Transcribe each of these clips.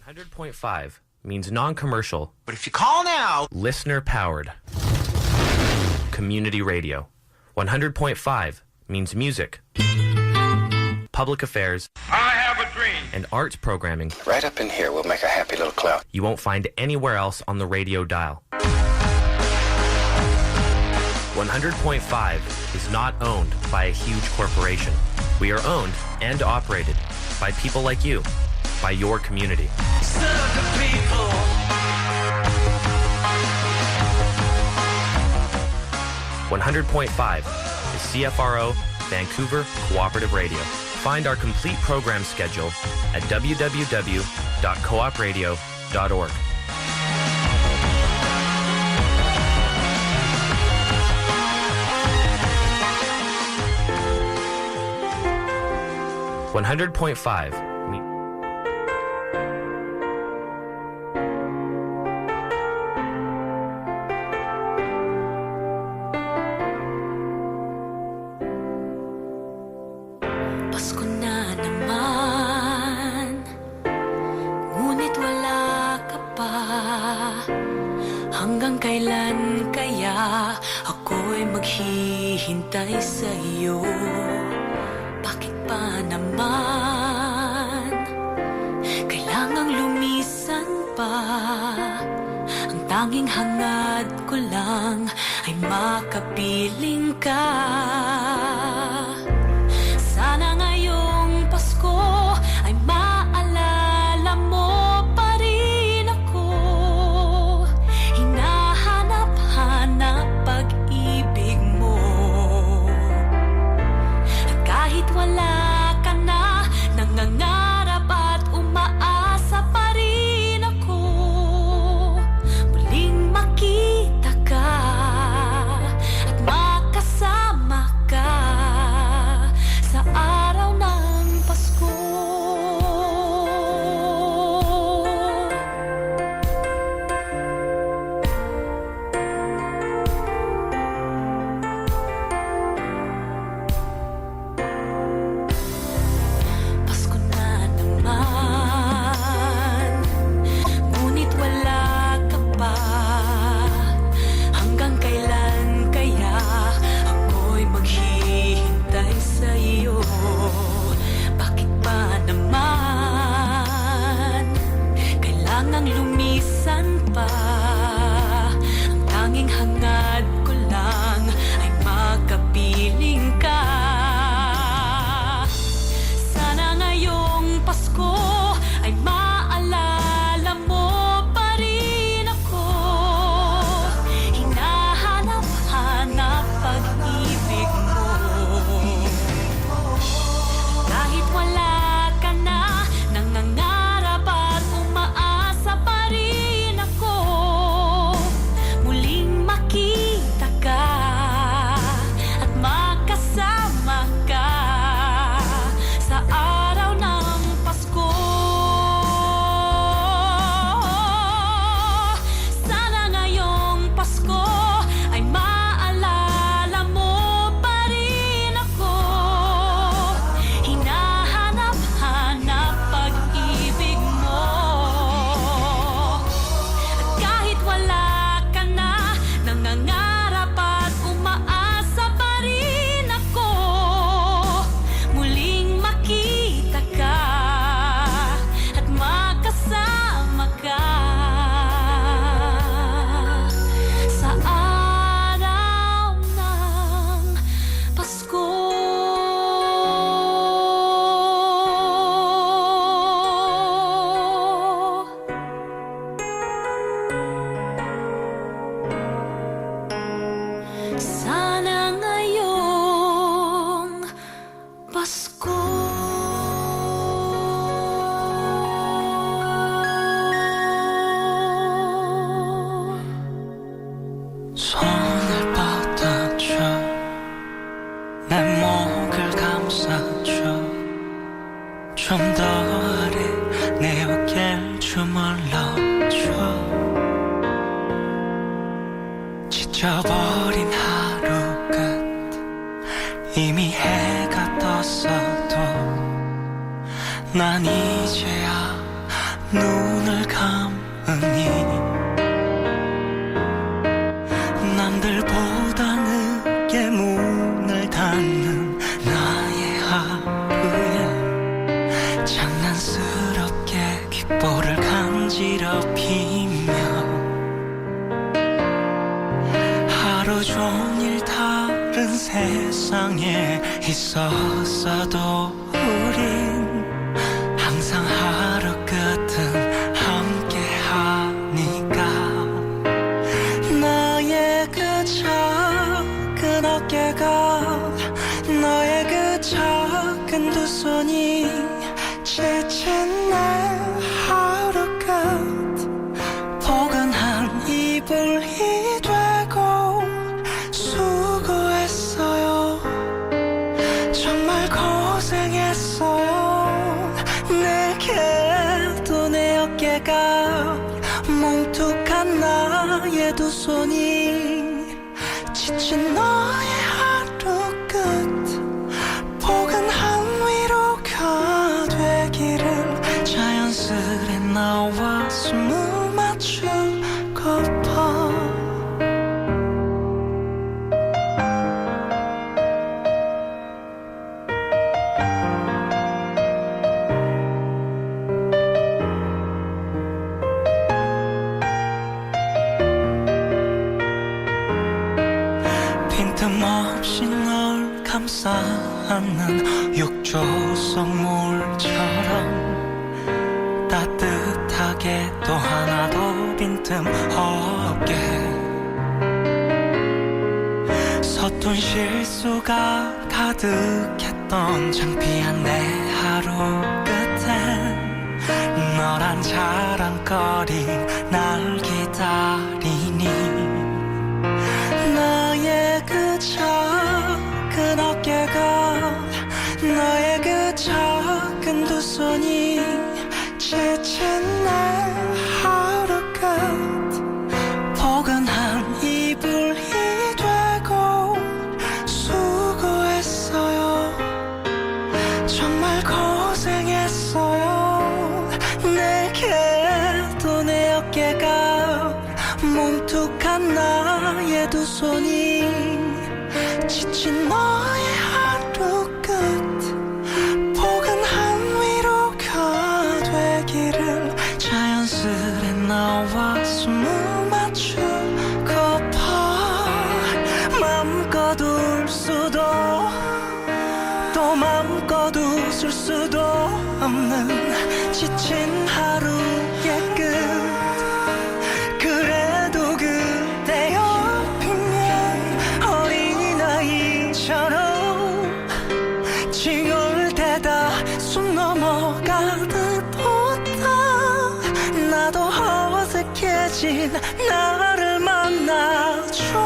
100.5 means non-commercial. But if you call now... Listener-powered. Community radio. 100.5 means music, public affairs, I have a dream, and arts programming. Right up in here, we'll make a happy little cloud. You won't find anywhere else on the radio dial. 100.5 is not owned by a huge corporation. We are owned and operated by people like you, by your community. Serve the people. 100.5 is CFRO Vancouver Cooperative Radio. Find our complete program schedule at www.coopradio.org. .5 Pasko na naman, ngunit wala ka pa. Hanggang kailan kaya ako'y maghihintay sa iyo? Bakit pa naman kailangang lumisan pa? Ang tanging hangad ko lang ay makapiling ka. Sana ngayong Pasko ay maalala mo pa rin ako. Hinahanap-hanap pag-ibig mo. At kahit wala ka na, nangangarap at umaasa pa rin ako. Muling makita ka at makasama ka sa araw ng Pasko. Pasko na naman, ngunit wala ka pa. Hanggang kailan kaya ako'y maghihintay sa iyo? Bakit pa naman kailangang lumisan pa? Ang tanging hangad ko lang ay makapiling ka. Sana ngayong Pasko ay maalala mo pa rin ako. Hinahanap-hanap pag-ibig mo. Kahit wala ka na, nangangarap at umaasa pa rin ako. Muling makita ka at makasama ka sa araw ng Pasko. Sana ngayong Pasko ay maalala mo pa rin ako. Hinahanap-hanap pag-ibig mo. At kahit wala ka na, nangangarap at umaasa pa rin ako. Muling makita ka at makasama ka sa araw ng Pasko. Sana ngayong Pasko. 손을 뻗어줘 내 목을 감싸줘 좀 더 아래 내 어깨를 주물러줘 지쳐버린 하루 끝 이미 해가 떴어도 난 이제야 눈을 없으니 남들보다 늦게 문을 닫는 나의 하루에 장난스럽게 귓볼을 간지럽히며 하루 종일 다른 세상에 있었어도 우린 항상 하루 끝은 함께 하니까 나의 그 작은 어깨가 너의 그 작은 두 손이 지친 내 하루 끝 포근한 이불이 되고 수고했어요 정말 고생했어요 내게도 내 어깨가 뭉툭한 나의 두 손이 지친 너의 하루 끝 포근한 위로가 되기를 자연스레 나와 숨을 맞추고파 빈틈없이 널 감싸 안는 욕조 속 물처럼 따뜻하게 또 하나도 빈틈없게 서툰 실수가 가득했던 창피한 내 하루 끝엔 너란 자랑거리 날 기다리니 나의 그 작은 어깨가 너의 그 작은 두 손이 지친 내 하루 끝 포근한 이불이 되고 수고했어요 정말 고생했어요 내게도 내 어깨가 뭉툭한 나의 두 손이 지친 너의 하루 끝 포근한 위로가 되기를 자연스레 나와 숨을 맞추고파 맘껏 울 수도 또 맘껏 웃을 수도 없는 지친 하루의 끝 그래도 그대 옆이면 어린아이처럼 징얼대다 숨 넘어가듯 웃다 나도 어색해진 나를 만나줘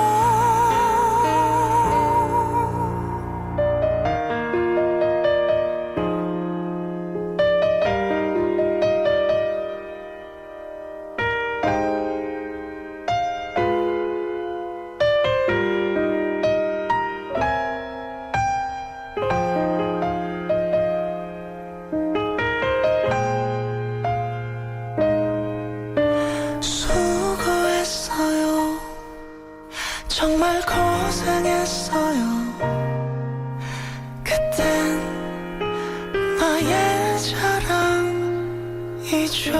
수고했어요 정말 고생했어요 그땐 나의 자랑이죠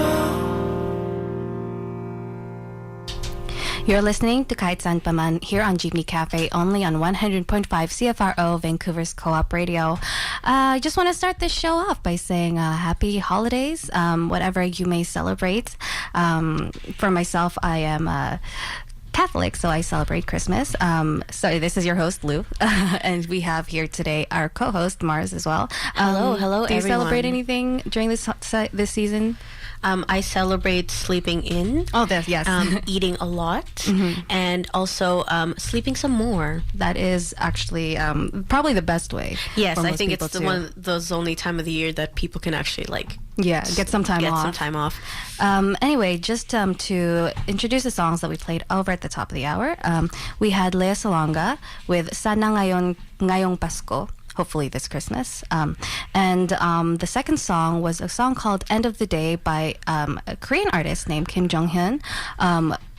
You're listening to Kahit Saan Pa Man here on Jeepney Cafe, only on 100.5 CFRO, Vancouver's Co-op Radio. I just want to start this show off by saying happy holidays, whatever you may celebrate. For myself, I am Catholic, so I celebrate Christmas. So this is your host, Lou, and we have here today our co-host, Mars, as well. Hello, Do you everyone. celebrate anything during this season? I celebrate sleeping in. Oh, yes. Eating a lot, and also sleeping some more. That is actually probably the best way. Yes, for I most think people it's the to- one those only time of the year that people can actually get some time get off. some time off. Anyway, just to introduce the songs that we played over at the top of the hour, we had Lea Salonga with Sana Ngayong Pasko. hopefully this Christmas. And the second song was a song called End of the Day by a Korean artist named Kim Jonghyun,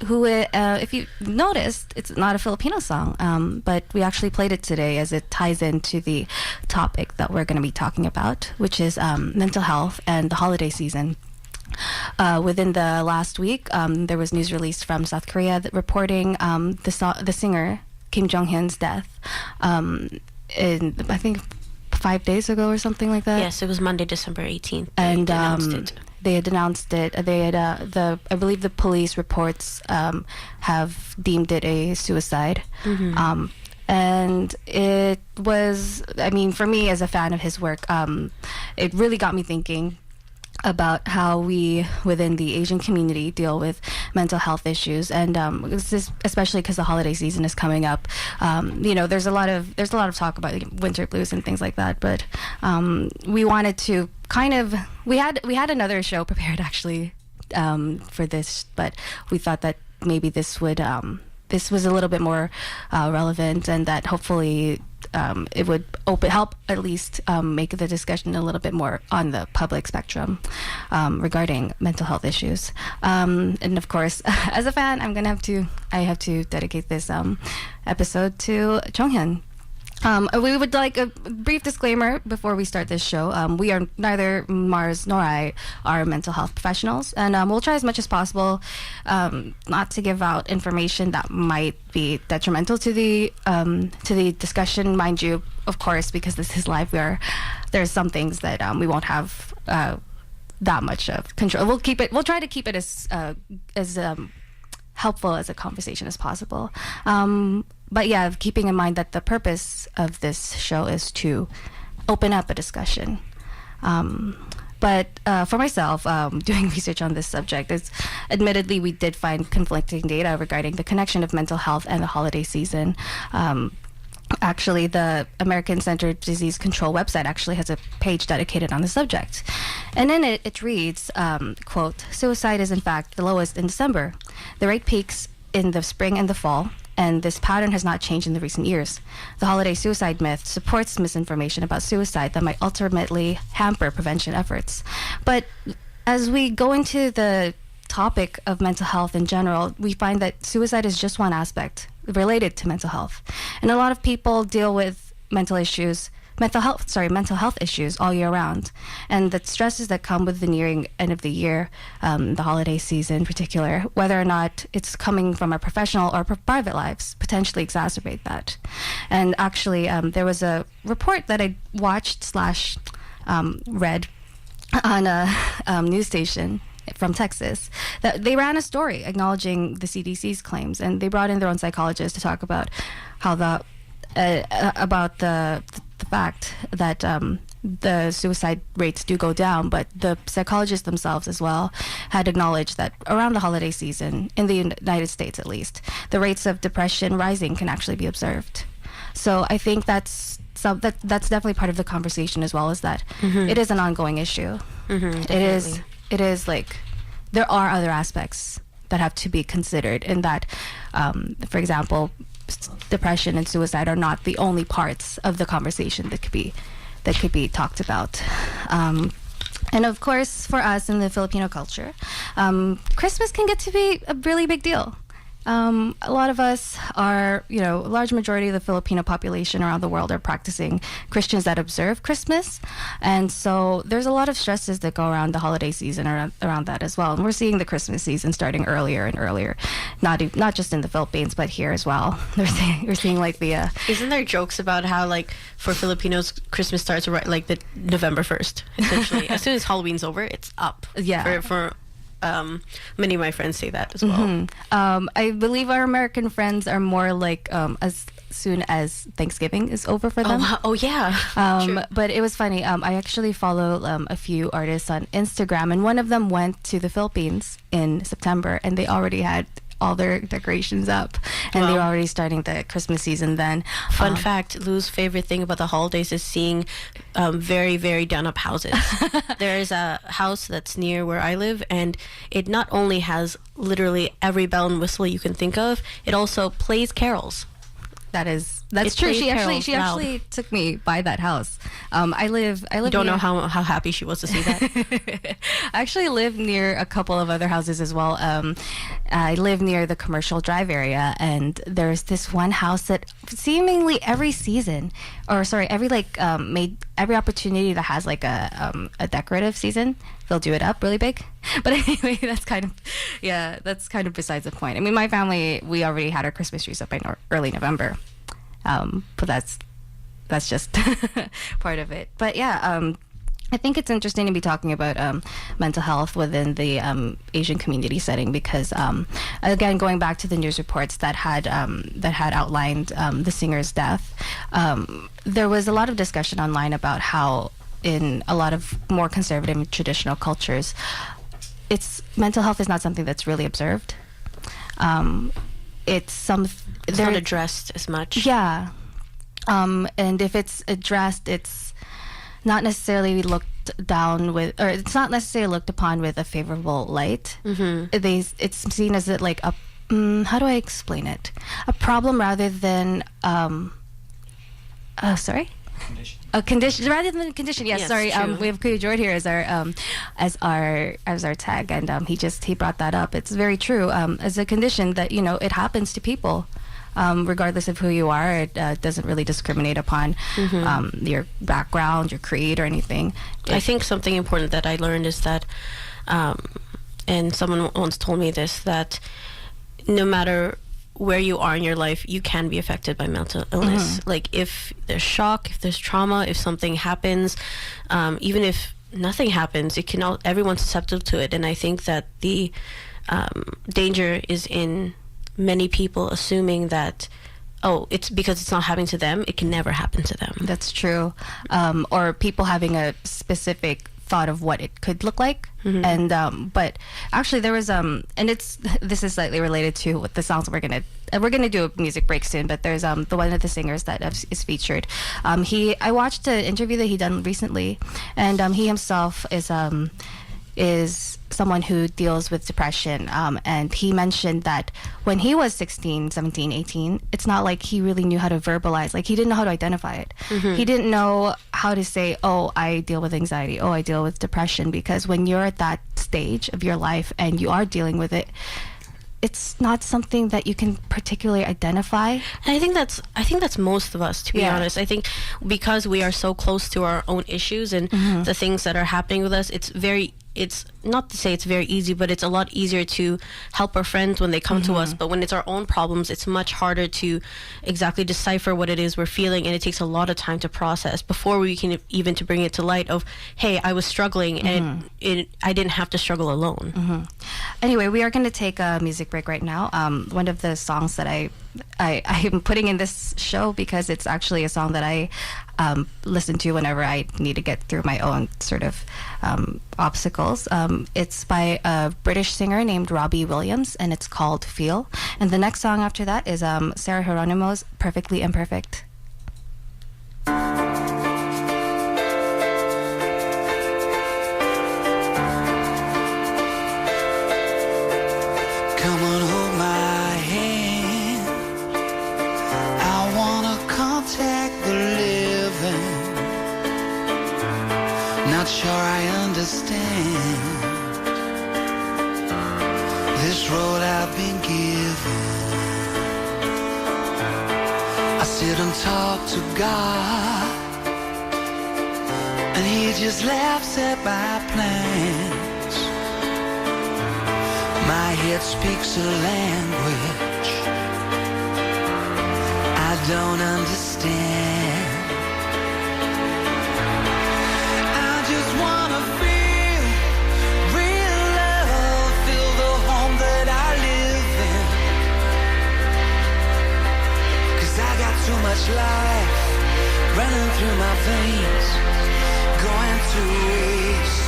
who, if you noticed, it's not a Filipino song, but we actually played it today as it ties into the topic that we're going to be talking about, which is mental health and the holiday season. Within the last week, there was news released from South Korea that reporting the singer Kim Jong-hyun's death. In, I think, 5 days ago or something like that. Yes, it was Monday, December 18th. And announced it. They had announced it. They had I believe the police reports have deemed it a suicide. And it was, I mean, for me as a fan of his work, it really got me thinking about how we within the Asian community deal with mental health issues, and this is especially because the holiday season is coming up. There's a lot of talk about winter blues and things like that, but we wanted to we had another show prepared actually for this, but we thought that maybe this was a little bit more relevant, and that hopefully it would help at least make the discussion a little bit more on the public spectrum regarding mental health issues. And of course, as a fan, I have to dedicate this episode to Jonghyun. We would like a brief disclaimer before we start this show. We are neither Mars nor I are mental health professionals, and we'll try as much as possible not to give out information that might be detrimental to the discussion. Mind you, of course, because this is live, there's some things that we won't have that much of control. We'll try to keep it as helpful as a conversation as possible. But yeah, keeping in mind that the purpose of this show is to open up a discussion. But for myself, doing research on this subject, admittedly we did find conflicting data regarding the connection of mental health and the holiday season. Actually, the American Center for Disease Control website actually has a page dedicated on the subject. And in it reads, quote, "Suicide is in fact the lowest in December. The rate peaks in the spring and the fall, and this pattern has not changed in the recent years. The holiday suicide myth supports misinformation about suicide that might ultimately hamper prevention efforts." But as we go into the topic of mental health in general, we find that suicide is just one aspect related to mental health. And a lot of people deal with mental health issues all year round. And the stresses that come with the nearing end of the year, the holiday season in particular, whether or not it's coming from our professional or private lives, potentially exacerbate that. And actually, there was a report that I watched / read on a news station from Texas, that they ran a story acknowledging the CDC's claims, and they brought in their own psychologist to talk about how the fact that the suicide rates do go down, but the psychologists themselves as well had acknowledged that around the holiday season, in the United States at least, the rates of depression rising can actually be observed. So I think that's definitely part of the conversation as well, is that it is an ongoing issue. It is like there are other aspects that have to be considered, in that, for example, depression and suicide are not the only parts of the conversation that could be talked about. And of course, for us in the Filipino culture, Christmas can get to be a really big deal. A lot of us are, a large majority of the Filipino population around the world are practicing Christians that observe Christmas. And so there's a lot of stresses that go around the holiday season around that as well. And we're seeing the Christmas season starting earlier and earlier, not just in the Philippines, but here as well. We're seeing like the... Isn't there jokes about how, like, for Filipinos, Christmas starts right like the November 1st, essentially. As soon as Halloween's over, it's up. Yeah. For many of my friends say that as well. I believe our American friends are more like as soon as Thanksgiving is over for them. Oh yeah. But it was funny. I actually follow a few artists on Instagram, and one of them went to the Philippines in September, and they already had all their decorations up, and they were already starting the Christmas season then. Fun fact, Lou's favorite thing about the holidays is seeing very, very done up houses. There is a house that's near where I live, and it not only has literally every bell and whistle you can think of, it also plays carols. That is That's It true. plays She carols loud. actually took me by that house. I live. You don't near, know how happy she was to see that. I actually live near a couple of other houses as well. I live near the commercial drive area, and there's this one house that seemingly every season, or sorry, every opportunity that has like a decorative season, they'll do it up really big. But anyway, that's kind of besides the point. I mean, my family, we already had our Christmas trees up by early November. But that's just part of it. But yeah, I think it's interesting to be talking about mental health within the Asian community setting because, again, going back to the news reports that had outlined the singer's death, there was a lot of discussion online about how in a lot of more conservative and traditional cultures, mental health is not something that's really observed. It's not addressed as much. Yeah. And if it's addressed, it's not necessarily looked down with, or it's not necessarily looked upon with a favorable light. Mm-hmm. It's seen as like how do I explain it? A problem rather than, sorry? Condition. A condition rather than a condition. Yes, sorry. True. We have Kuya Jord here as our tag, and he brought that up. It's very true. As a condition that it happens to people, regardless of who you are. It doesn't really discriminate upon your background, your creed, or anything. I think something important that I learned is that, and someone once told me this, that no matter where you are in your life, you can be affected by mental illness. Like if there's shock, if there's trauma, if something happens, even if nothing happens, everyone's susceptible to it. And I think that the danger is in many people assuming that, it's because it's not happening to them, it can never happen to them. That's true. Or people having a specific thought of what it could look like. And but actually there was this is slightly related to what the songs we're gonna do a music break soon, but there's the one of the singers that is featured. I watched an interview that he done recently, and he himself is someone who deals with depression, and he mentioned that when he was 16, 17, 18, it's not like he really knew how to verbalize, like he didn't know how to identify it. He didn't know how to say, I deal with anxiety, I deal with depression, because when you're at that stage of your life and you are dealing with it, it's not something that you can particularly identify. And I think that's most of us, to be honest. I think because we are so close to our own issues and the things that are happening with us, it's not to say it's very easy, but it's a lot easier to help our friends when they come to us. But when it's our own problems, it's much harder to exactly decipher what it is we're feeling, and it takes a lot of time to process before we can even to bring it to light of, hey, I was struggling, and I didn't have to struggle alone. Anyway, we are going to take a music break right now. One of the songs that I am putting in this show because it's actually a song that I listen to whenever I need to get through my own sort of obstacles. It's by a British singer named Robbie Williams, and it's called Feel. And the next song after that is Sarah Geronimo's Perfectly Imperfect. Come on, hold my hand. I wanna contact the living. Not sure I understand this road I've been given. I sit and talk to God, and He just laughs at my plans. My head speaks a language I don't understand. I just wanna feel real love, feel the home that I live in. 'Cause I got too much life running through my veins, going to waste.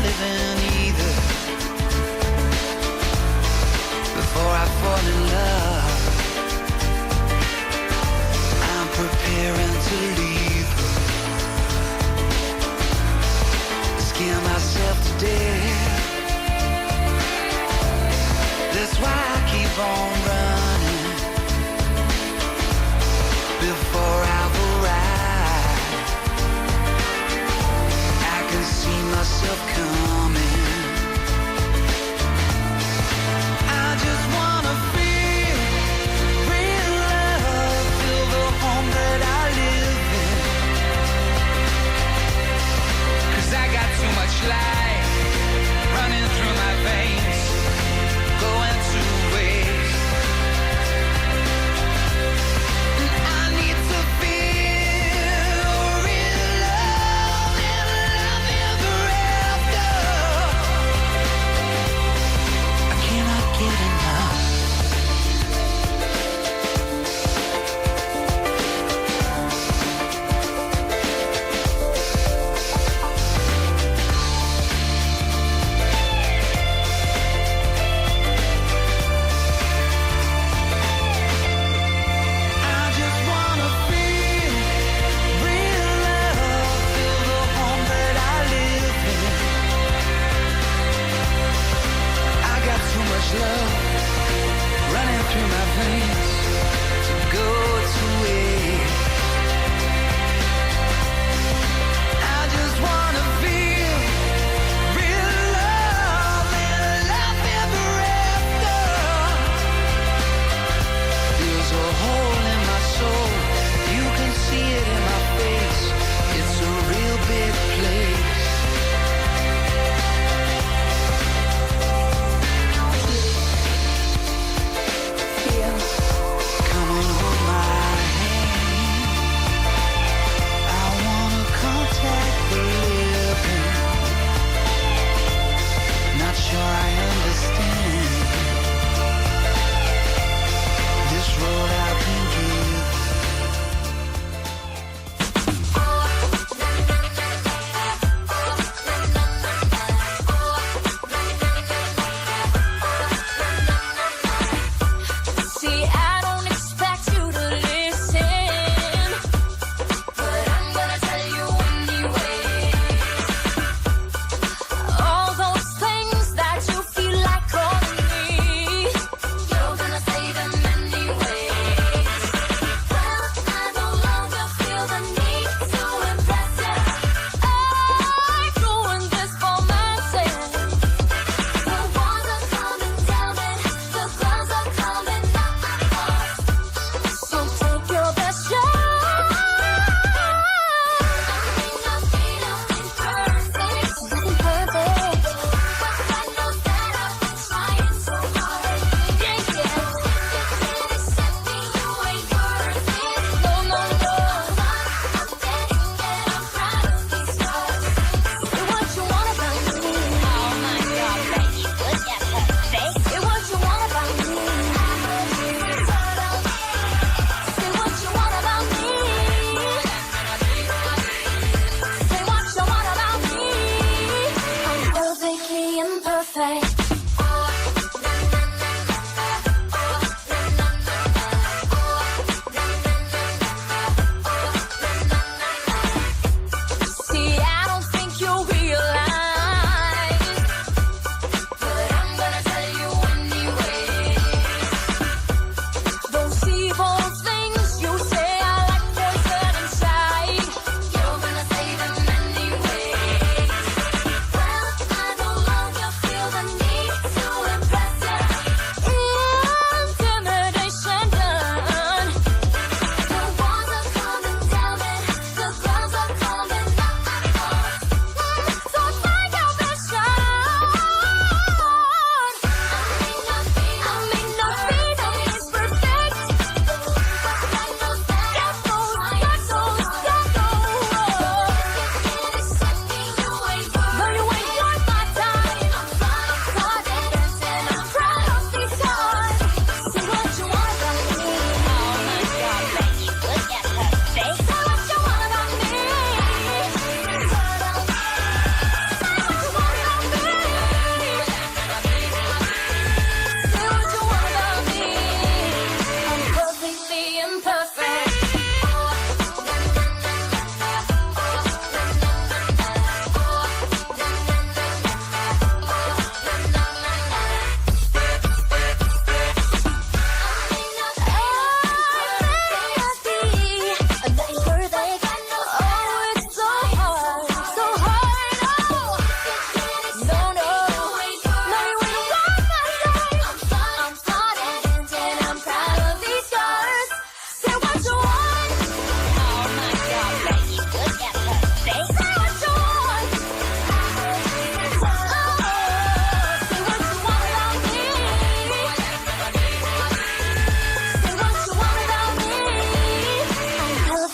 Living either. Before I fall in love, I'm preparing to leave. Scare myself to death.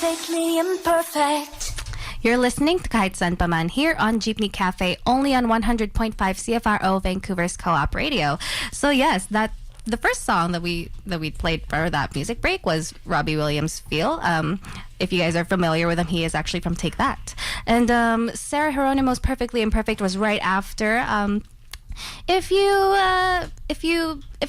perfectly imperfect. You're listening to Kahit Saan Pa Man here on Jeepney Cafe, only on 100.5 CFRO Vancouver's Co-op Radio. So yes, the first song that we played for that music break was Robbie Williams' "Feel." If you guys are familiar with him, he is actually from Take That. And Sarah Geronimo's "Perfectly Imperfect" was right after. If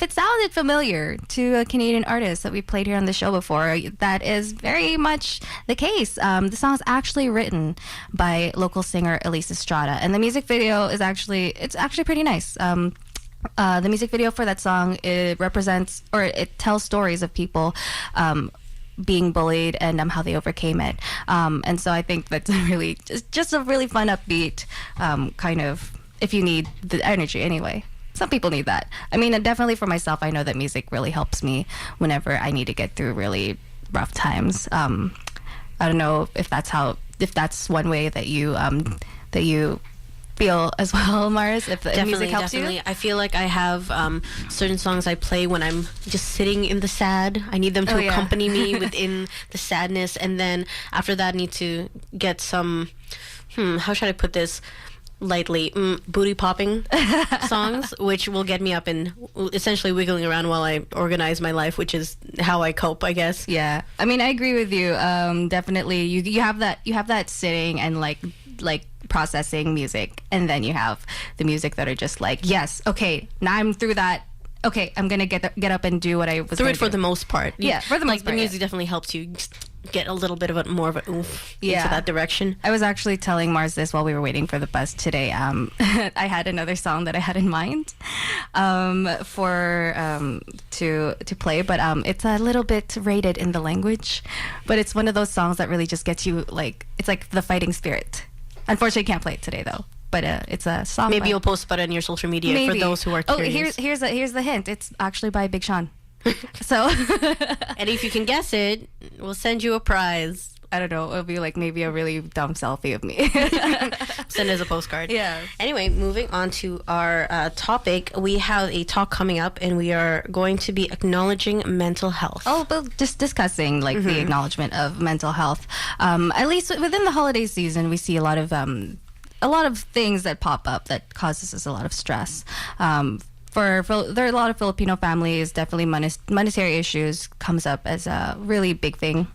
it sounded familiar to a Canadian artist that we played here on the show before, that is very much the case. The song is actually written by local singer Elise Estrada, and the music video is actually pretty nice. The music video for that song, it tells stories of people being bullied and how they overcame it. And so I think that's really just a really fun, upbeat kind of, if you need the energy anyway. Some people need that. I mean, definitely for myself, I know that music really helps me whenever I need to get through really rough times. I don't know if that's one way that you feel as well, Mars, if the music helps you. I feel like I have certain songs I play when I'm just sitting in the sad. I need them to accompany me within the sadness, and then after that I need to get some how should I put this lightly, booty popping songs, which will get me up and essentially wiggling around while I organize my life, which is how I cope, I guess. Yeah, I mean, I agree with you. Definitely, you have that sitting and like processing music, and then you have the music that are just like, yes, okay, now I'm through that. Okay, I'm gonna get up and do what I was through gonna it for do. the most part. Yeah, for the most part. The music definitely helps you get a little bit of more of a oomph into Yeah. that direction. I was actually telling Mars this while we were waiting for the bus today. I had another song that I had in mind to play, but it's a little bit rated in the language. But it's one of those songs that really just gets you, like, it's like the fighting spirit. Unfortunately, can't play it today though. But it's a song. Maybe you'll post about it on your social media for those who are curious. Oh, here's the hint. It's actually by Big Sean. So, and if you can guess it, we'll send you a prize. I don't know. It'll be like maybe a really dumb selfie of me. Send as a postcard. Yeah. Anyway, moving on to our topic, we have a talk coming up, and we are going to be acknowledging mental health. Oh, but just discussing like the acknowledgement of mental health. At least within the holiday season, we see a lot of things that pop up that causes us a lot of stress. There are a lot of Filipino families, definitely monetary issues comes up as a really big thing.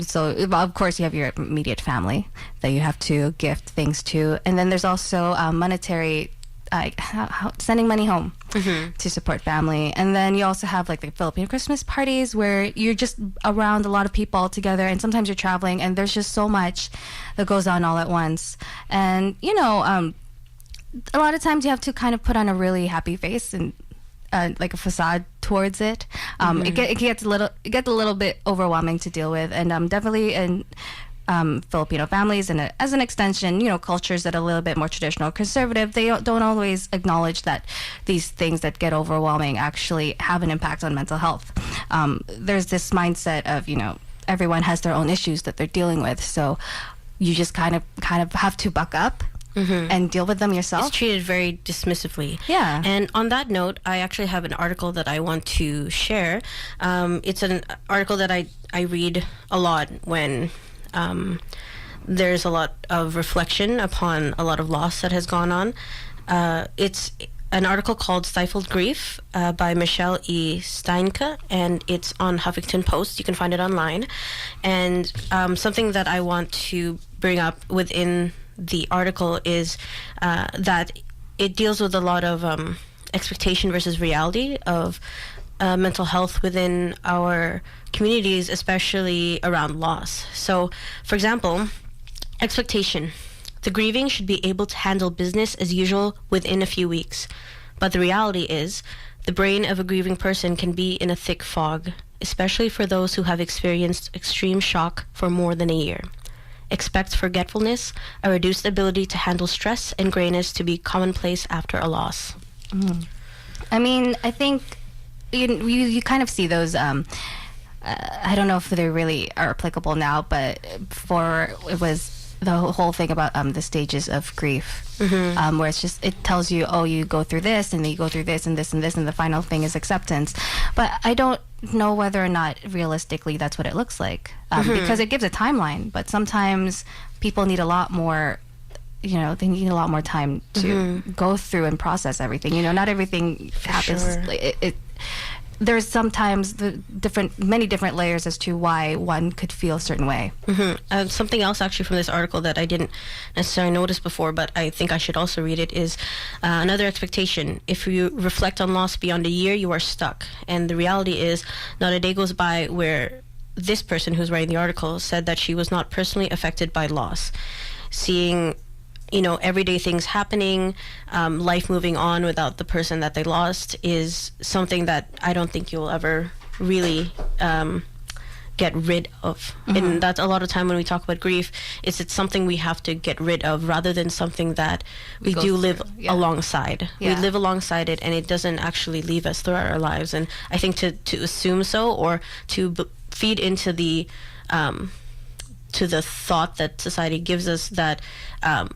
So of course you have your immediate family that you have to gift things to, and then there's also monetary, sending money home to support family. And then you also have like the Filipino Christmas parties where you're just around a lot of people all together, and sometimes you're traveling and there's just so much that goes on all at once. And a lot of times you have to kind of put on a really happy face and like a facade towards it. It gets a little bit overwhelming to deal with, and definitely in Filipino families and as an extension, cultures that are a little bit more traditional, conservative, they don't always acknowledge that these things that get overwhelming actually have an impact on mental health. There's this mindset of everyone has their own issues that they're dealing with, so you just kind of have to buck up. And deal with them yourself. It's treated very dismissively. Yeah. And on that note, I actually have an article that I want to share. It's an article that I read a lot when there's a lot of reflection upon a lot of loss that has gone on. It's an article called Stifled Grief by Michelle E. Steinke, and it's on Huffington Post. You can find it online. And something that I want to bring up within the article is that it deals with a lot of expectation versus reality of mental health within our communities, especially around loss. So, for example, expectation. The grieving should be able to handle business as usual within a few weeks. But the reality is, the brain of a grieving person can be in a thick fog, especially for those who have experienced extreme shock for more than a year. Expect forgetfulness, a reduced ability to handle stress, and grayness to be commonplace after a loss. I mean, I think you kind of see those. I don't know if they really are applicable now, but it was the whole thing about the stages of grief, where it's just, it tells you, oh, you go through this and then you go through this and this and this, and the final thing is acceptance. But I don't know whether or not realistically that's what it looks like, because it gives a timeline, but sometimes people need a lot more, they need a lot more time to go through and process everything. Not everything happens. Sure. There's sometimes many different layers as to why one could feel a certain way. Something else actually from this article that I didn't necessarily notice before, but I think I should also read it, is another expectation. If you reflect on loss beyond a year, you are stuck. And the reality is, not a day goes by where this person who's writing the article said that she was not personally affected by loss. Seeing everyday things happening, life moving on without the person that they lost is something that I don't think you'll ever really get rid of. And that's a lot of time when we talk about grief, it's something we have to get rid of rather than something that we do live alongside. Yeah. We live alongside it, and it doesn't actually leave us throughout our lives. And I think to assume so, or to feed into the thought that society gives us that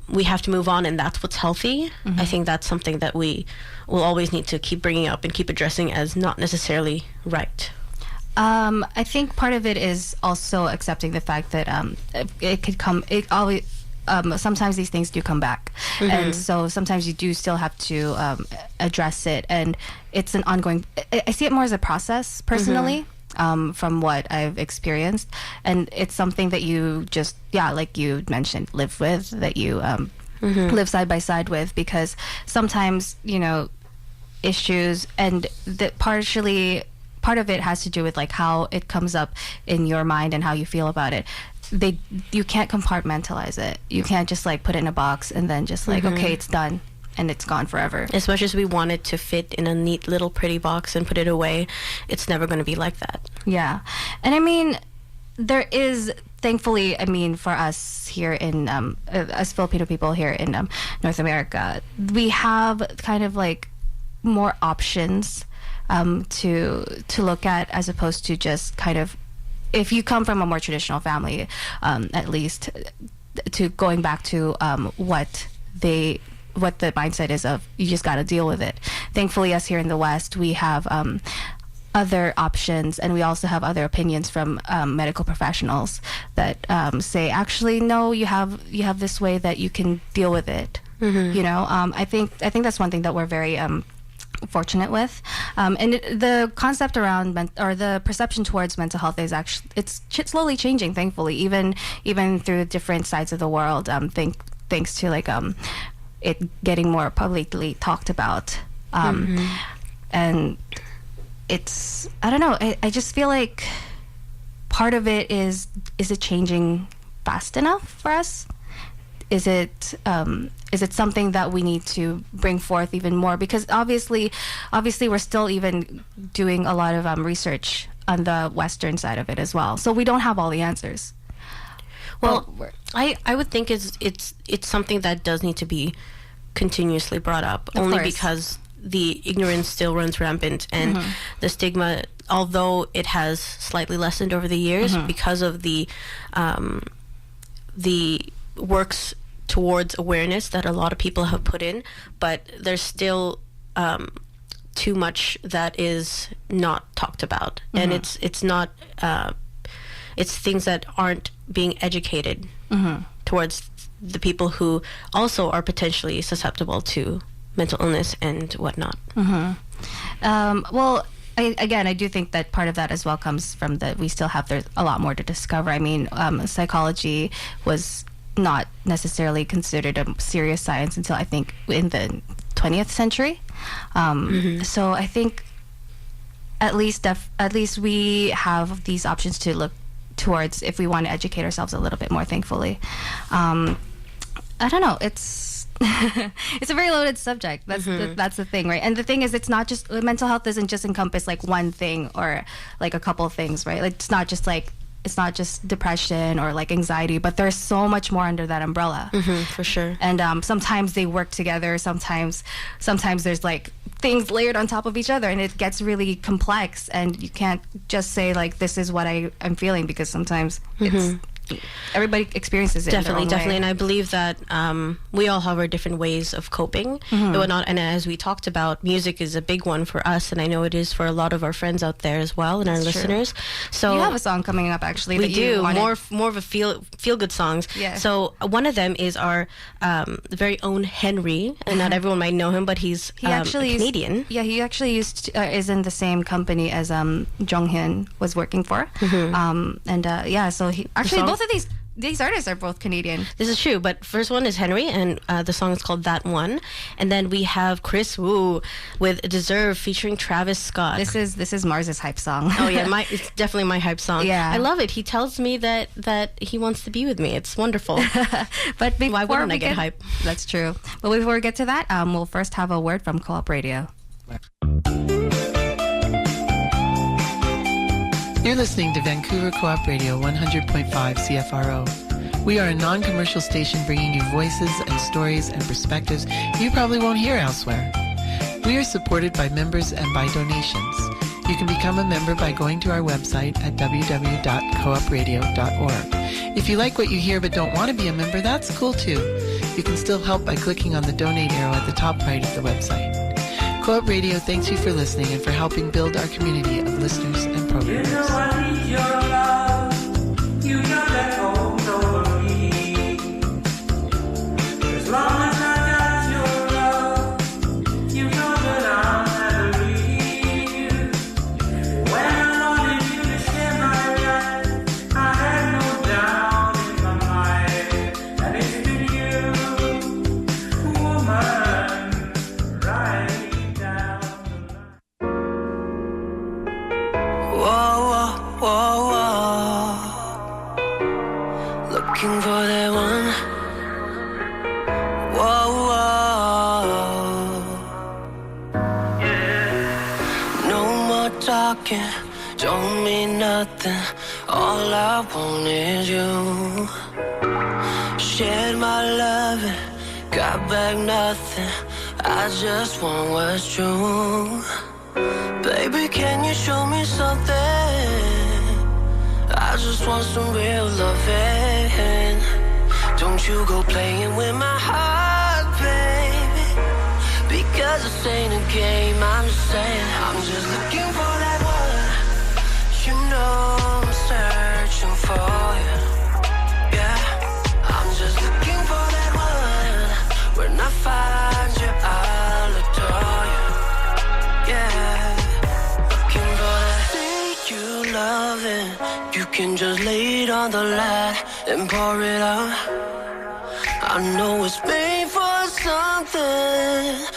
we have to move on and that's what's healthy, I think that's something that we will always need to keep bringing up and keep addressing as not necessarily right. I think part of it is also accepting the fact that sometimes these things do come back, and so sometimes you do still have to address it, and it's an ongoing. I see it more as a process personally. From what I've experienced, and it's something that you just, like you mentioned, live with, that you live side by side with, because sometimes issues, and that part of it has to do with like how it comes up in your mind and how you feel about it. You can't compartmentalize it. You can't just like put it in a box and then just like, okay, it's done and it's gone forever. As much as we want it to fit in a neat little pretty box and put it away, it's never going to be like that. Yeah. And I mean, there is, thankfully, for us here in, as Filipino people here in North America, we have kind of like more options to look at, as opposed to just kind of, if you come from a more traditional family, at least, to going back to what the mindset is of, you just got to deal with it. Thankfully, us here in the West, we have other options, and we also have other opinions from medical professionals that say, actually, no, you have this way that you can deal with it. I think that's one thing that we're very fortunate with, and the concept around the perception towards mental health is actually, it's slowly changing, thankfully, even through different sides of the world, thanks to like it getting more publicly talked about, and it's, I don't know, I just feel like part of it is it changing fast enough for us? Is it something that we need to bring forth even more? Because obviously we're still even doing a lot of research on the Western side of it as well, so we don't have all the answers. Well, I would think it's something that does need to be continuously brought up, only because the ignorance still runs rampant, and the stigma, although it has slightly lessened over the years because of the works towards awareness that a lot of people have put in, but there's still too much that is not talked about, and it's not it's things that aren't being educated towards the people who also are potentially susceptible to mental illness and whatnot. Well, I do think that part of that as well comes from that we still have a lot more to discover. I mean, psychology was not necessarily considered a serious science until I think in the 20th century. So I think at least we have these options to look towards if we want to educate ourselves a little bit more, thankfully. I don't know, it's it's a very loaded subject. That's the thing, right? And the thing is, it's not just, mental health doesn't just encompass like one thing or like a couple of things, right? Like it's not just depression or like anxiety, but there's so much more under that umbrella. For sure. And sometimes they work together, sometimes there's like things layered on top of each other, and it gets really complex, and you can't just say like, this is what I'm feeling, because sometimes everybody experiences it. Definitely. And I believe that we all have our different ways of coping and whatnot. And as we talked about, music is a big one for us, and I know it is for a lot of our friends out there as well, and our listeners. So you have a song coming up, actually. We that you do wanted. more of a feel good songs. Yeah. So one of them is our very own Henry, and not everyone might know him, but he's actually a Canadian. He actually is in the same company as Jonghyun was working for. So he actually both of these artists are both Canadian. This is true, but first one is Henry, and the song is called That One. And then we have Chris Wu with Deserve featuring Travis Scott. This is Mars's hype song. Oh yeah, it's definitely my hype song. Yeah, I love it. He tells me that he wants to be with me. It's wonderful. But why wouldn't I get hype? That's true. But before we get to that, we'll first have a word from Co-op Radio. You're listening to Vancouver Co-op Radio 100.5 CFRO. We are a non-commercial station bringing you voices and stories and perspectives you probably won't hear elsewhere. We are supported by members and by donations. You can become a member by going to our website at www.coopradio.org. If you like what you hear but don't want to be a member, that's cool too. You can still help by clicking on the donate arrow at the top right of the website. Co-op Radio thanks you for listening and for helping build our community of listeners and programmers. You know I need your love. You got that hold over me. As long as I got your love, you know that I'll never leave. When I wanted you to share my life, I had no doubt in my mind that it's been you, woman, right? Whoa, looking for that one. Yeah. No more talking, don't mean nothing. All I want is you. Shared my loving, got back nothing. I just want what's true. Baby, can you show me something? I just want some real loving. Don't you go playing with my heart, baby. Because this ain't a game, I'm just saying. I'm just looking for that one. You know I'm searching for you. Yeah, I'm just looking for that one. When I find you, I'll adore you. Yeah. Loving, you can just lay it on the line and pour it out. I know it's made for something.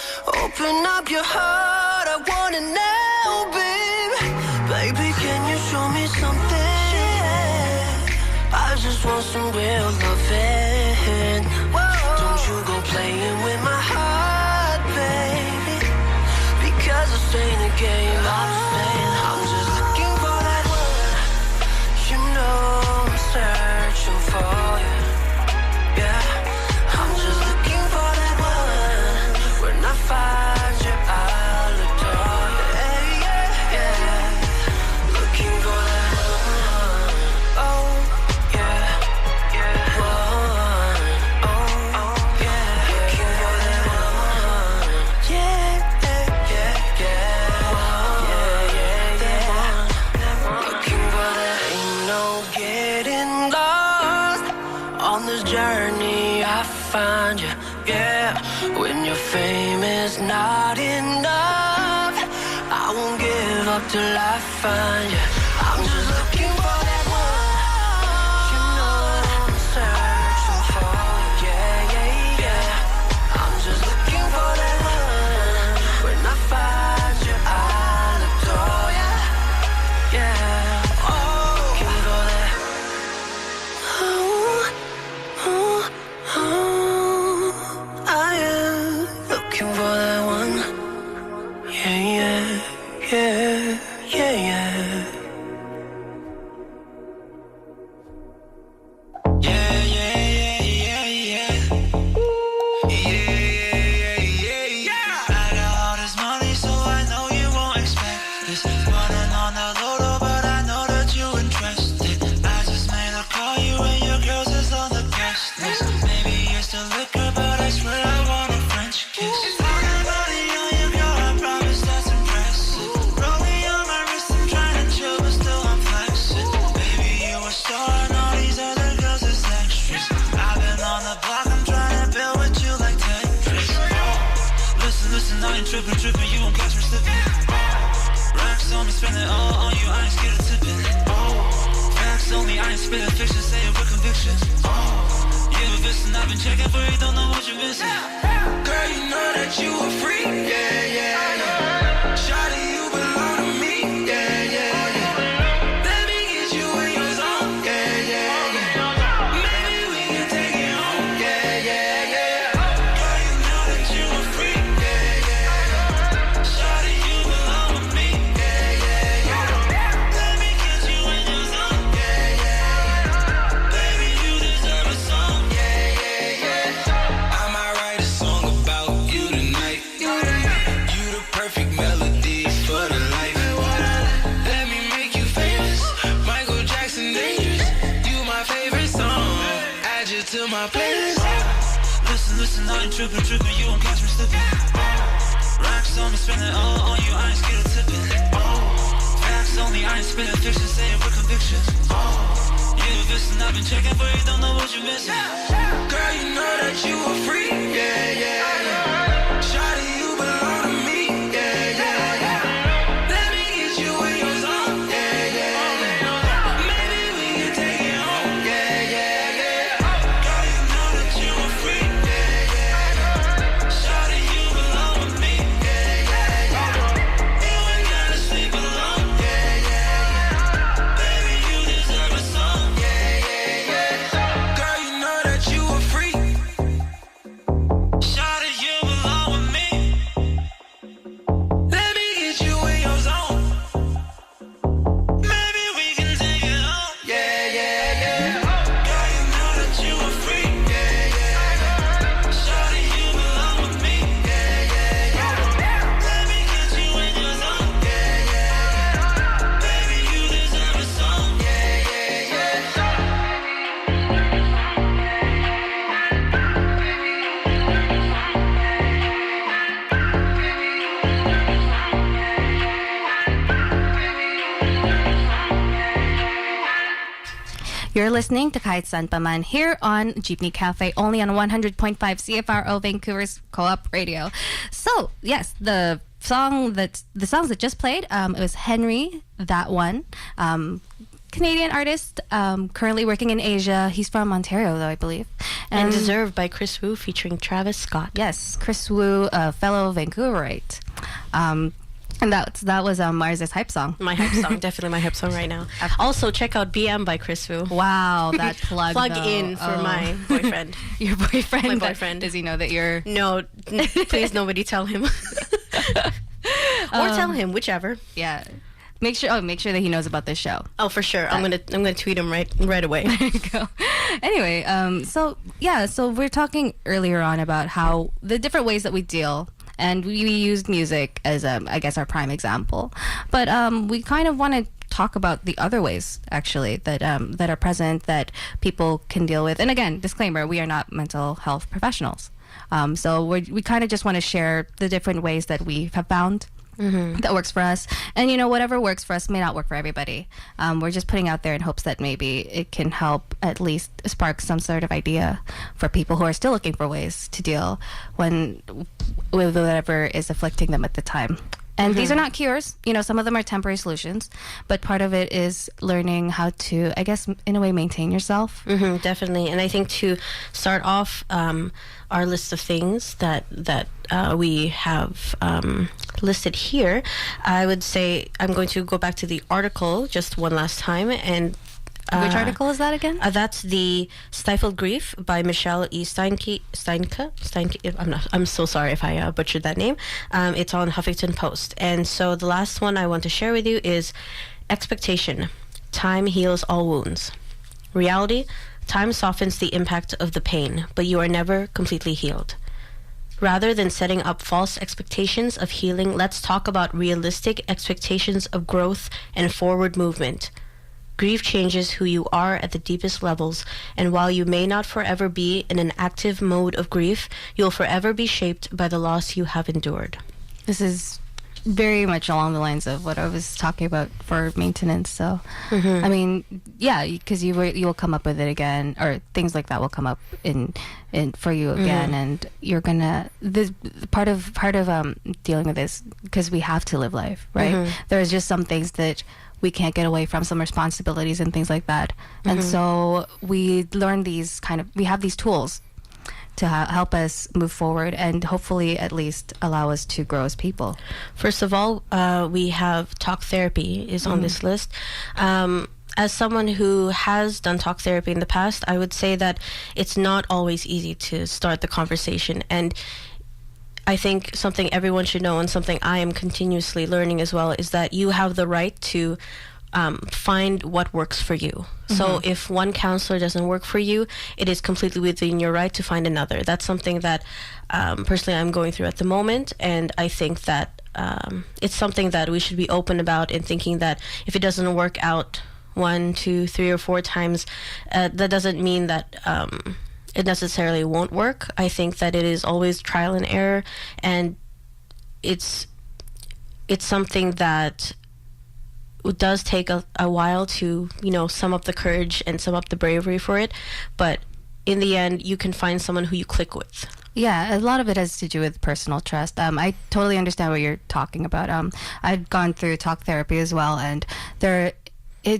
Open up your heart, I want it now, baby. Baby, can you show me something? I just want some real loving. Don't you go playing with my heart, baby. Because this ain't a game, I'm just saying. I'm just looking for that one. You know I'm searching for you. Yeah, I'm just looking for that one. When I find you, I'll adore you. Yeah, yeah. Looking for that one. Oh, yeah, yeah. One. Oh, yeah. Looking for that one. Yeah, yeah, yeah, yeah. Yeah, yeah, yeah. Looking for that. Ain't no getting lost on this journey. I find you, yeah. When your fame is not enough, I won't give up till I find you. I'm just looking for that one. You know I'm searching for you. Yeah, yeah, yeah. I'm just looking for that one. When I find you, I'll adore you. Yeah, looking for that. I am looking for that one. Yeah, yeah, yeah, yeah, yeah. spend it all on you, I ain't scared of tipping. Facts only, I ain't spitting fiction, saying with conviction. You a listen, I've been checking for you, don't know what you're missing. Girl, you know that you a freak, yeah. Shawty, you belong to me, yeah. Let me get you in your zone, yeah. Maybe we can take it home, yeah. Girl, you know that you a freak, yeah. Shawty, you belong to me, yeah. Let me get you in your zone, yeah. Baby, you deserve a song, yeah. I might write a song about you tonight. You the perfect melody for the life. Let me make you famous. Michael Jackson dangerous. You my favorite song. Add you to my playlist. Listen, I ain't tripping. You won't catch me slipping. Racks on me, spend it all on you. I ain't scared of tipping. Facts only, I ain't spitting fiction, saying with conviction. You a listen, I've been checking for you, don't know what you're missing. Girl, you know that you a freak, yeah. Shawty, you belong to me, yeah. Let me get you in your zone, yeah. Maybe we can take it home, yeah. Girl, you know that you a freak, yeah. Shawty, you belong with me, yeah. You ain't gotta sleep alone, yeah. Baby, you deserve a song, yeah. Girl, you know that you a freak. Shawty, you belong with me. Let me get you in your zone. Maybe we can take it home. Yeah. Girl, you know that you a freak. Yeah. Shawty, you belong with me. Yeah. Let me get you in your zone. Yeah. Baby, you deserve a song. You're listening to Kahit Saan Pa Man here on Jeepney Cafe, only on 100.5 CFRO Vancouver's Co-op Radio. So, yes, the songs that just played, it was Henry, that one. Canadian artist, currently working in Asia. He's from Ontario, though, I believe. And Deserved by Chris Wu featuring Travis Scott. Yes, Chris Wu, a fellow Vancouverite. And that was Mars's hype song. My hype song, definitely my hype song right now. Also, check out BM by Chris Wu. Wow, that plug though. In for my boyfriend. Your boyfriend? My boyfriend. Does he know that you're... No, please nobody tell him. Or tell him, whichever. Yeah. Make sure that he knows about this show. Oh, for sure. I'm gonna tweet him right away. There you go. Anyway, so we're talking earlier on about how the different ways that we deal, and we used music as I guess our prime example, but we kind of want to talk about the other ways actually that are present that people can deal with. And again, disclaimer: we are not mental health professionals, so we kind of just want to share the different ways that we have found. That works for us, and whatever works for us may not work for everybody. We're just putting out there in hopes that maybe it can help at least spark some sort of idea for people who are still looking for ways to deal with whatever is afflicting them at the time. And these are not cures. Some of them are temporary solutions, but part of it is learning how to, I guess, in a way, maintain yourself. Definitely. And I think to start off our list of things that we have listed here, I would say I'm going to go back to the article just one last time. And which article is that again? That's the Stifled Grief by Michelle E. Steinke. I'm so sorry if I butchered that name. It's on Huffington Post. And so the last one I want to share with you is Expectation. Time heals all wounds. Reality. Time softens the impact of the pain, but you are never completely healed. Rather than setting up false expectations of healing, let's talk about realistic expectations of growth and forward movement. Grief changes who you are at the deepest levels, and while you may not forever be in an active mode of grief, you'll forever be shaped by the loss you have endured. This is very much along the lines of what I was talking about for maintenance. So, I mean, yeah, because you will come up with it again, or things like that will come up in for you again, and you're gonna this part of dealing with this, because we have to live life, right? There's just some things that we can't get away from, some responsibilities and things like that, and so we learn we have these tools to help us move forward and hopefully at least allow us to grow as people. First of all, we have talk therapy is on this list. As someone who has done talk therapy in the past, I would say that it's not always easy to start the conversation. And I think something everyone should know, and something I am continuously learning as well, is that you have the right to find what works for you. So if one counselor doesn't work for you, it is completely within your right to find another. That's something that personally I'm going through at the moment, and I think that it's something that we should be open about, and thinking that if it doesn't work out 1, 2, 3, or 4 times, that doesn't mean that it necessarily won't work. I think that it is always trial and error, and it's something that it does take a while to, sum up the courage and sum up the bravery for it. But in the end, you can find someone who you click with. Yeah, a lot of it has to do with personal trust. I totally understand what you're talking about. I've gone through talk therapy as well, and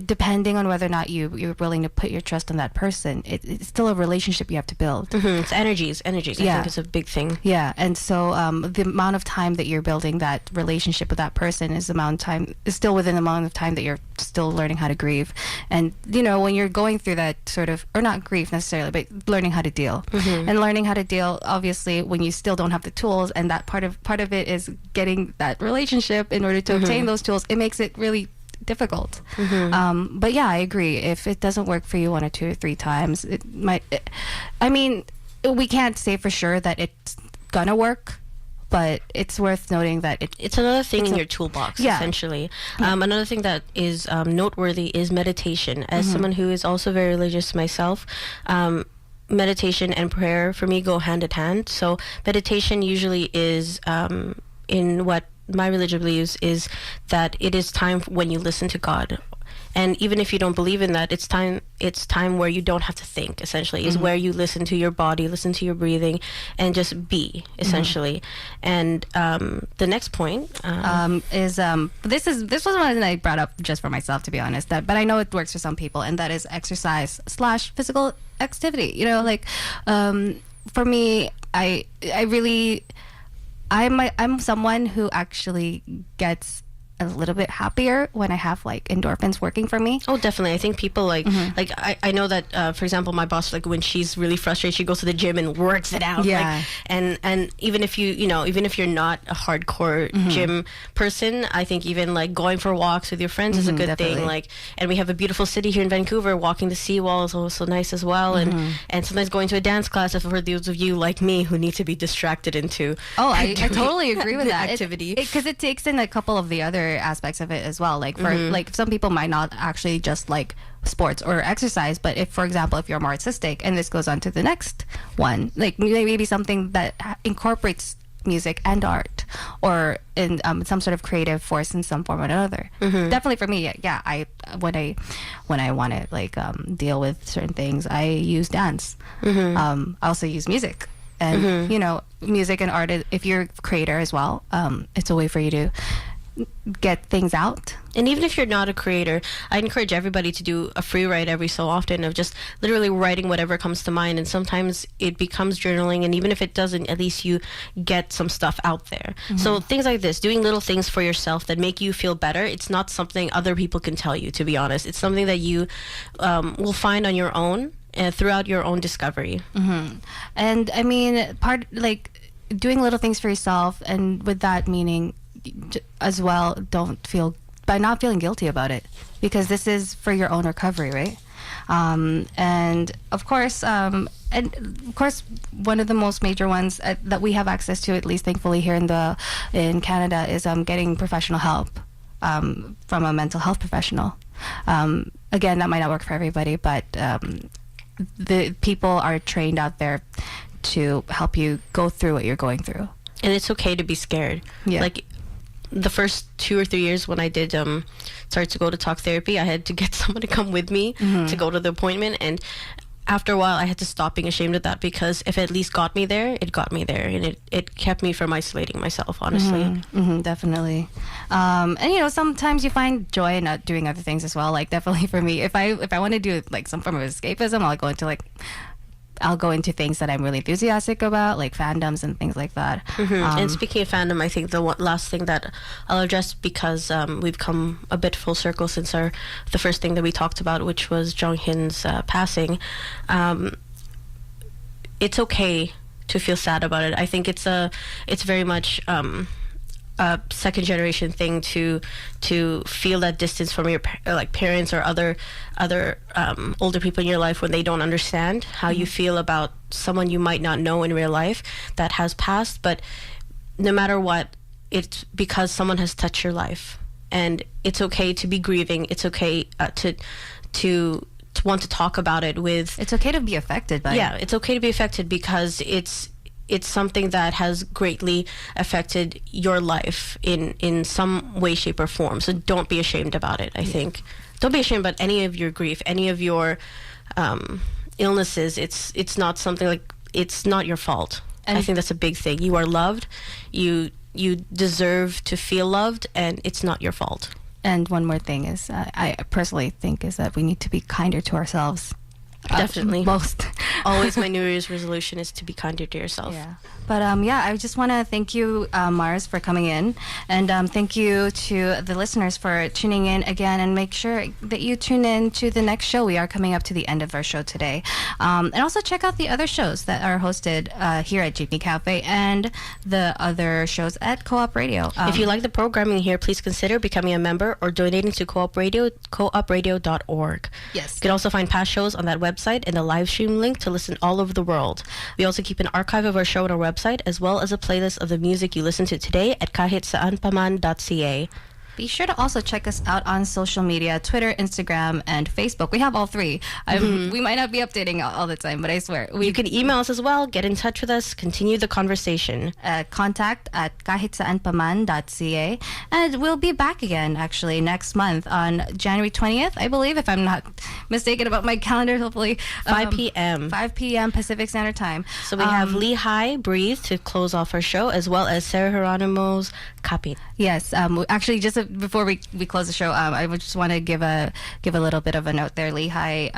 depending on whether or not you're willing to put your trust on that person, it's still a relationship you have to build. It's energies. I think is a big thing. Yeah, and so the amount of time that you're building that relationship with that person is still within the amount of time that you're still learning how to grieve. And when you're going through that sort of, or not grief necessarily, but learning how to deal, and learning how to deal, obviously, when you still don't have the tools, and that part of it is getting that relationship in order to obtain those tools. It makes it really difficult. But yeah, I agree. If it doesn't work for you 1 or 2 or 3 times, it might. I mean, we can't say for sure that it's gonna work, but it's worth noting that it's another thing in your toolbox, essentially. Another thing that is noteworthy is meditation. As someone who is also very religious myself, meditation and prayer for me go hand in hand. So meditation usually is in what my religion believes is that it is time when you listen to God. And even if you don't believe in that, it's time where you don't have to think, essentially. Is where you listen to your body, listen to your breathing, and just be, essentially. And the next point is this was one that I brought up just for myself, to be honest, but I know it works for some people, and that is exercise / physical activity. For me, I'm someone who actually gets a little bit happier when I have endorphins working for me. Oh, definitely. I think people I know that for example, my boss, when she's really frustrated, she goes to the gym and works it out. Yeah. And even if even if you're not a hardcore gym person, I think even going for walks with your friends is a good definitely. thing. And we have a beautiful city here in Vancouver. Walking the seawall is also nice as well. And sometimes going to a dance class, for those of you like me who need to be distracted into. Oh, I totally agree with that activity, because it takes in a couple of the other aspects of it as well. Some people might not actually just like sports or exercise, but if, for example, if you're more artistic, and this goes on to the next one, maybe something that incorporates music and art, or in some sort of creative force in some form or another. Definitely for me, I when I want to deal with certain things, I use dance. I also use music. And music and art, if you're a creator as well, it's a way for you to get things out. And even if you're not a creator, I encourage everybody to do a free write every so often, of just literally writing whatever comes to mind. And sometimes it becomes journaling, and even if it doesn't, at least you get some stuff out there. So things like this, doing little things for yourself that make you feel better, it's not something other people can tell you, to be honest. It's something that you will find on your own throughout your own discovery. And I mean, doing little things for yourself, and with that meaning as well, by not feeling guilty about it, because this is for your own recovery, right? And of course, one of the most major ones that we have access to, at least thankfully here in Canada, is getting professional help from a mental health professional. Again, that might not work for everybody, but the people are trained out there to help you go through what you're going through. And it's okay to be scared. Yeah. the first 2 or 3 years when I did start to go to talk therapy, I had to get someone to come with me to go to the appointment, and after a while I had to stop being ashamed of that, because if it at least got me there, it got me there, and it kept me from isolating myself, honestly. Definitely. And sometimes you find joy in not doing other things as well. Like, definitely for me, if I want to do like some form of escapism, I'll go into things that I'm really enthusiastic about, like fandoms and things like that. And speaking of fandom, I think the last thing that I'll address, because we've come a bit full circle since the first thing that we talked about, which was Jonghyun's passing. It's okay to feel sad about it. I think it's very much a second generation thing to feel that distance from your parents or other older people in your life when they don't understand how you feel about someone you might not know in real life that has passed. But no matter what, it's because someone has touched your life, and it's okay to be grieving. It's okay to want to talk about it with. It's okay to be affected by it. Yeah, it's okay to be affected, because it's something that has greatly affected your life in some way, shape, or form. So don't be ashamed about it, I think. Don't be ashamed about any of your grief, any of your illnesses. It's not something it's not your fault. And I think that's a big thing. You are loved. You deserve to feel loved, and it's not your fault. And one more thing is, I personally think, is that we need to be kinder to ourselves. Definitely. Most. Always my New Year's resolution is to be kinder to yourself. Yeah. But I just want to thank you, Mars, for coming in. And thank you to the listeners for tuning in again. And make sure that you tune in to the next show. We are coming up to the end of our show today. And also check out the other shows that are hosted here at Jeepney Cafe and the other shows at Co-op Radio. If you like the programming here, please consider becoming a member or donating to Co-op Radio, coopradio.org. Yes. You can also find past shows on that website and a live stream link to listen all over the world. We also keep an archive of our show on our website, as well as a playlist of the music you listen to today at kahitsaanpaman.ca. Be sure to also check us out on social media, Twitter, Instagram, and Facebook. We have all three. We might not be updating all the time, but I swear. You can email us as well. Get in touch with us. Continue the conversation. Contact at kahitsaanpaman.ca. And we'll be back again, actually, next month on January 20th, I believe, if I'm not mistaken about my calendar, hopefully. 5 p.m. 5 p.m. Pacific Standard Time. So we have Lehigh, Breathe, to close off our show, as well as Sarah Geronimo's Kapit. Yes. Actually, just before we close the show, I would just want to give a little bit of a note there. Lehigh,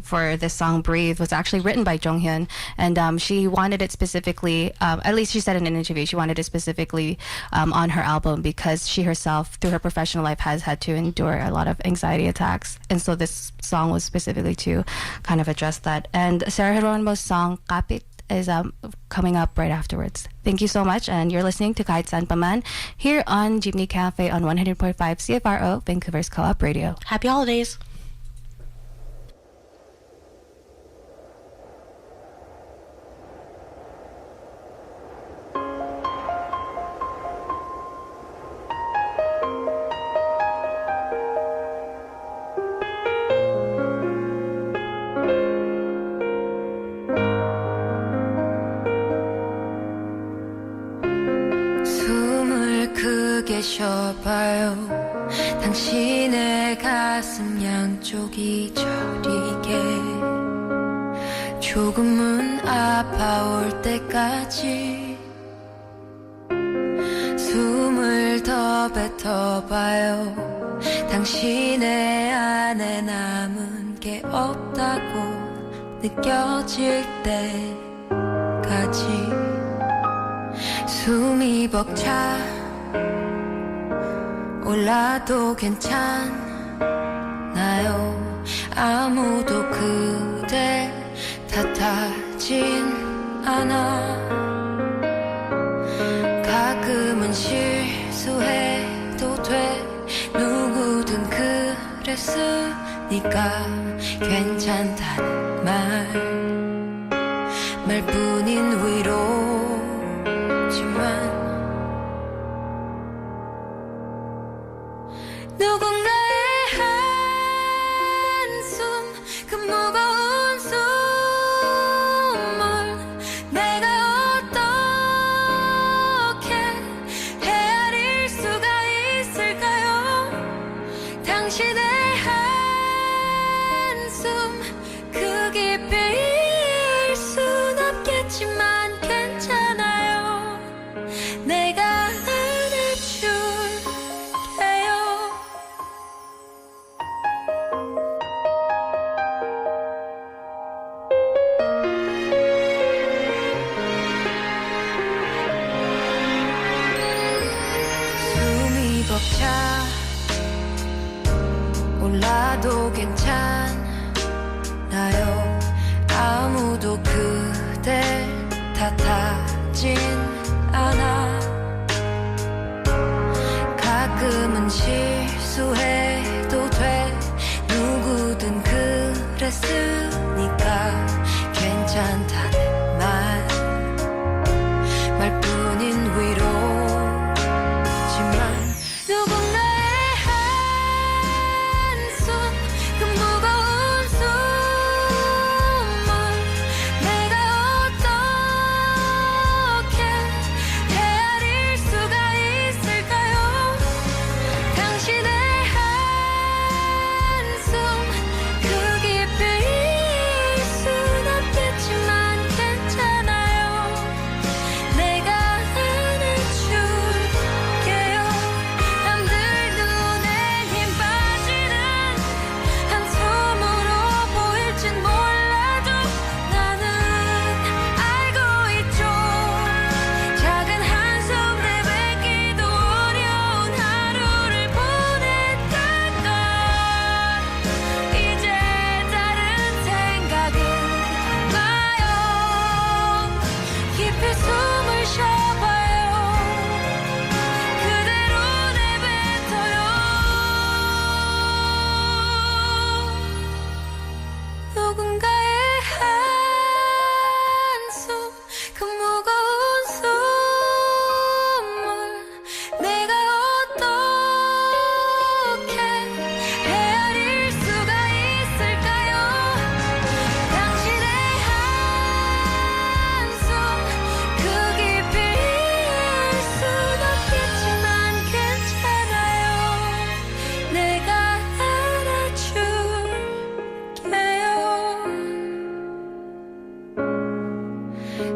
for this song Breathe, was actually written by Jonghyun, and she wanted it specifically, at least she said in an interview, she wanted it specifically on her album because she herself, through her professional life, has had to endure a lot of anxiety attacks, and so this song was specifically to kind of address that. And Sarah Geronimo's song Kapit is coming up right afterwards. Thank you so much, and you're listening to Kahit Saan Pa Man here on Jeepney Cafe on 100.5 CFRO, Vancouver's Co-op Radio. Happy holidays! 쉬어봐요. 당신의 가슴 양쪽이 저리게 조금은 아파올 때까지 숨을 더 뱉어봐요. 당신의 안에 남은 게 없다고 느껴질 때까지 숨이 벅차 올라도 괜찮나요? 아무도 그댈 탓하진 않아. 가끔은 실수해도 돼. 누구든 그랬으니까 괜찮다는 말뿐인 위로지만 누군가의 한숨 그 무거운 숨을 내가 어떻게 헤아릴 수가 빗지만 괜찮아요. 내가 안아줄게요. 숨이 벅차 올라도 괜찮아요. 아무도 그댈 탓하진 않아. 가끔은 실수해도 돼. 누구든 그랬으니까 괜찮다는 말뿐인 위로지만 누군가의 한숨 그 무거운 숨을 내가 어떻게 헤아릴 수가 있을까요? 당신의 한숨 그 깊이일 순 없겠지만 괜찮아요. 내가 안아줄게요. 남들 눈에 힘 빠지는 한숨으로 보일진 몰라도 나는 알고 있죠. 작은 한숨 내뱉기도 어려운 하루를 보냈다가 이제 다른 생각은 나요. 깊이 숨을 쉬어봐요. 그대로 내뱉어요. 누군가의 한숨 그 무거운 숨을 내가 어떻게 헤아릴 수가 있을까요? 당신의 한숨 그 깊이일 순 없겠지만 괜찮아요. 내가 안아줄게요.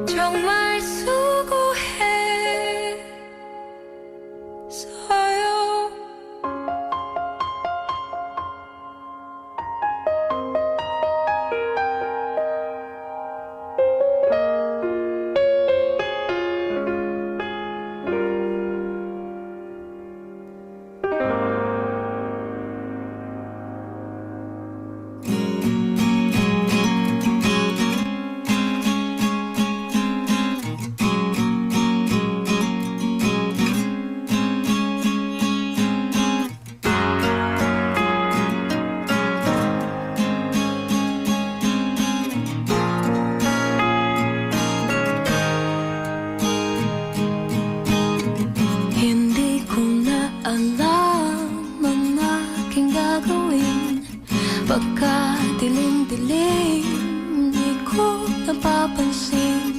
정말 수고했어요. Hindi ko na alam ang aking gagawin. Pagka dilim-dilim, di ko napapansin